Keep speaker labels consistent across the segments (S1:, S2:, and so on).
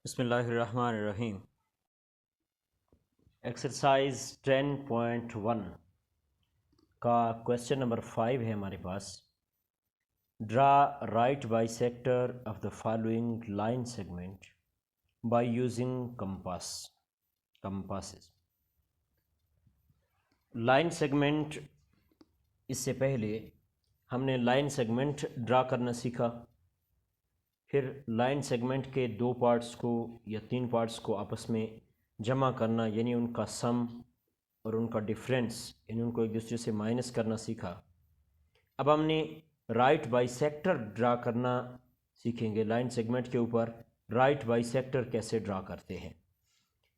S1: बिस्मिल्लाहिर्रहमानिर्रहीम। एक्सरसाइज 10.1 का question number 5 है हमारे पास। Draw right bisector of the following line segment by using compasses. Line segment, इससे पहले हमने लाइन सेगमेंट ड्रा करना सीखा। फिर लाइन सेगमेंट के दो पार्ट्स को या तीन पार्ट्स को आपस में जमा करना, यानी उनका सम और उनका डिफरेंस, यानी उनको एक दूसरे से माइनस करना सीखा। अब हमने राइट बाइसेक्टर ड्रा करना सीखेंगे। लाइन सेगमेंट के ऊपर राइट बाइसेक्टर कैसे ड्रा करते हैं।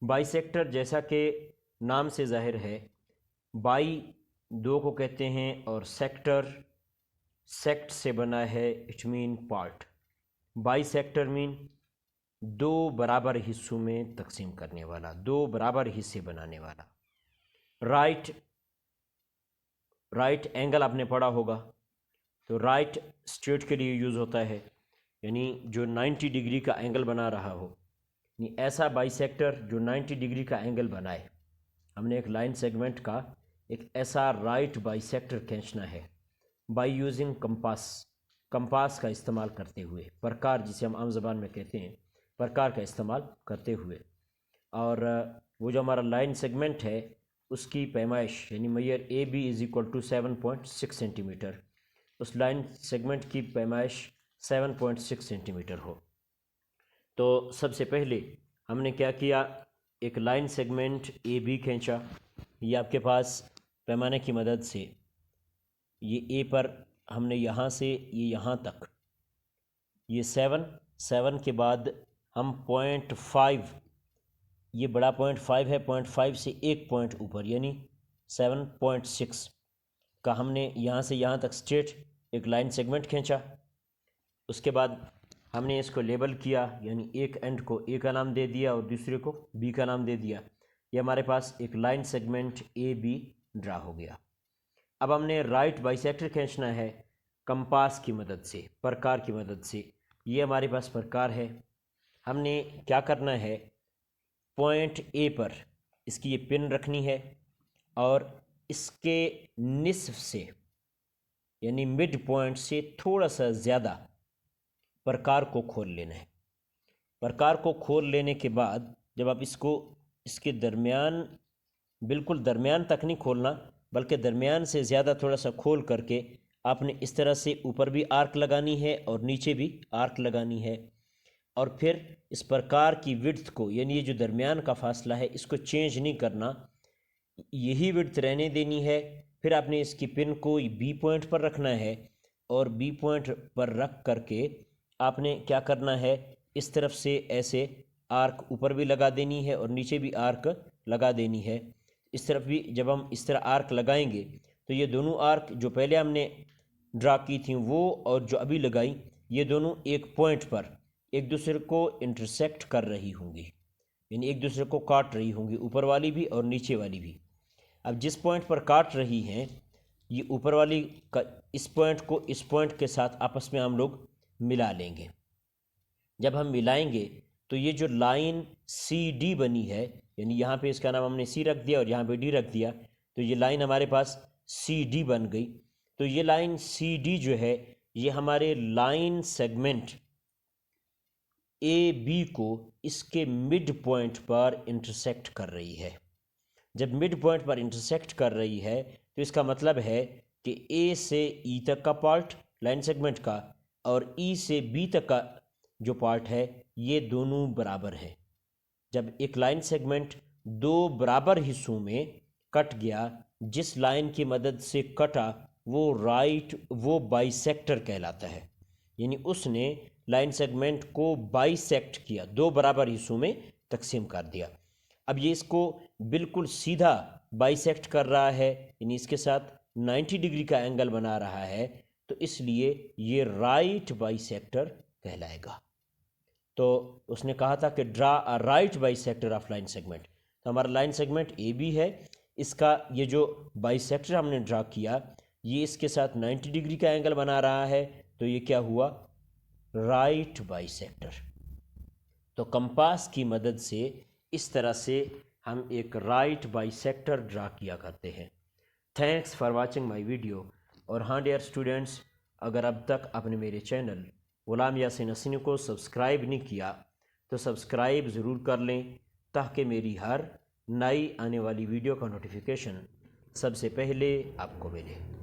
S1: बाइसेक्टर जैसा कि नाम से जाहिर है, बाई दो को कहते हैं और सेक्टर सेक्ट से बना है, it mean part. Bisector mean दो बराबर हिस्सों में तकसीम करने वाला, दो बराबर हिस्से बनाने वाला। राइट एंगल आपने पढ़ा होगा, तो राइट स्ट्रेट के लिए यूज़ होता है, यानी जो 90 डिग्री का एंगल बना रहा हो, यानी ऐसा बाइसेक्टर जो 90 डिग्री का एंगल बनाए। हमने एक लाइन सेगमेंट का एक ऐसा राइट बाइसेक्टर खींचना है बाय यूजिंग कंपास का इस्तेमाल करते हुए, प्रकार जिसे हम आम ज़बान में कहते हैं, प्रकार का इस्तेमाल करते हुए। और वो जो हमारा लाइन सेगमेंट है उसकी पैमाइश यानी measure A B is equal to 7.6 centimetre, उस लाइन सेगमेंट की पैमाइश 7.6 सेंटीमीटर हो। तो सबसे पहले हमने क्या किया, एक लाइन सेगमेंट ए बी खींचा। ये आपके पास पैमाने की मदद से ये ए पर हमने यहाँ से ये यहाँ तक, ये 7 के बाद हम 0.5, ये बड़ा 0.5 है, 0.5 से एक पॉइंट ऊपर यानी 7.6 का हमने यहाँ से यहाँ तक स्ट्रेट एक लाइन सेगमेंट खींचा। उसके बाद हमने इसको लेबल किया, यानी एक एंड को ए का नाम दे दिया और दूसरे को बी का नाम दे दिया। ये हमारे पास एक line segment A B draw हो गया। अब हमने राइट बाइसेक्टर खींचना है कंपास की मदद से, प्रकार की मदद से। ये हमारे पास प्रकार है। हमने क्या करना है, पॉइंट ए पर इसकी ये पिन रखनी है और इसके निस्फ से यानी मिड पॉइंट से थोड़ा सा ज़्यादा प्रकार को खोल लेना है। प्रकार को खोल लेने के बाद जब आप इसको इसके दरमियान, बिल्कुल दरमियान तक नहीं खोलना, बल्कि दरमियान से ज़्यादा थोड़ा सा खोल करके आपने इस तरह से ऊपर भी आर्क लगानी है और नीचे भी आर्क लगानी है। और फिर इस प्रकार की विड्थ को, यानी ये जो दरमियान का फासला है, इसको चेंज नहीं करना, यही विड्थ रहने देनी है। फिर आपने इसकी पिन को बी पॉइंट पर रखना है और बी पॉइंट पर रख करके आपने क्या करना है, इस तरफ से ऐसे आर्क ऊपर भी लगा देनी है और नीचे भी आर्क लगा देनी है। इस तरफ भी जब हम इस तरह आर्क लगाएंगे तो ये दोनों आर्क जो पहले हमने ड्रा की थी वो और जो अभी लगाई, ये दोनों एक पॉइंट पर एक दूसरे को इंटरसेक्ट कर रही होंगी, यानी एक दूसरे को काट रही होंगी, ऊपर वाली भी और नीचे वाली भी। अब जिस पॉइंट पर काट रही हैं, ये ऊपर वाली का इस पॉइंट को इस पॉइंट के साथ आपस में हम लोग मिला लेंगे। जब हम मिलाएंगे तो ये जो लाइन सी डी बनी है, यानी यहाँ पे इसका नाम हमने सी रख दिया और यहाँ पे डी रख दिया, तो ये लाइन हमारे पास सी डी बन गई। तो ये लाइन सी डी जो है, ये हमारे लाइन सेगमेंट ए बी को इसके मिड पॉइंट पर इंटरसेक्ट कर रही है। जब मिड पॉइंट पर इंटरसेक्ट कर रही है तो इसका मतलब है कि ए से ई तक का पार्ट लाइन सेगमेंट का और ई से बी तक का जो पार्ट है, ये दोनों बराबर है। जब एक लाइन सेगमेंट दो बराबर हिस्सों में कट गया, जिस लाइन की मदद से कटा वो बाइसेक्टर कहलाता है, यानी उसने लाइन सेगमेंट को बाइसेक्ट किया, दो बराबर हिस्सों में तकसीम कर दिया। अब ये इसको बिल्कुल सीधा बाइसेक्ट कर रहा है, यानी इसके साथ 90 डिग्री का एंगल बना रहा है, तो इसलिए ये राइट बाइसेक्टर कहलाएगा। तो उसने कहा था कि draw a right bisector of line segment. तो हमारा लाइन सेगमेंट ए बी है, इसका ये जो बाइसेक्टर हमने ड्रा किया, ये इसके साथ 90 डिग्री का एंगल बना रहा है, तो ये क्या हुआ, राइट बाइसेक्टर। तो कंपास की मदद से इस तरह से हम एक राइट बाइसेक्टर ड्रा किया करते हैं। Thanks for watching my video. और हाँ डियर स्टूडेंट्स, अगर अब तक आपने मेरे चैनल गुलाम यासीन हसीनी को सब्सक्राइब नहीं किया तो सब्सक्राइब ज़रूर कर लें, ताकि मेरी हर नई आने वाली वीडियो का नोटिफिकेशन सबसे पहले आपको मिले।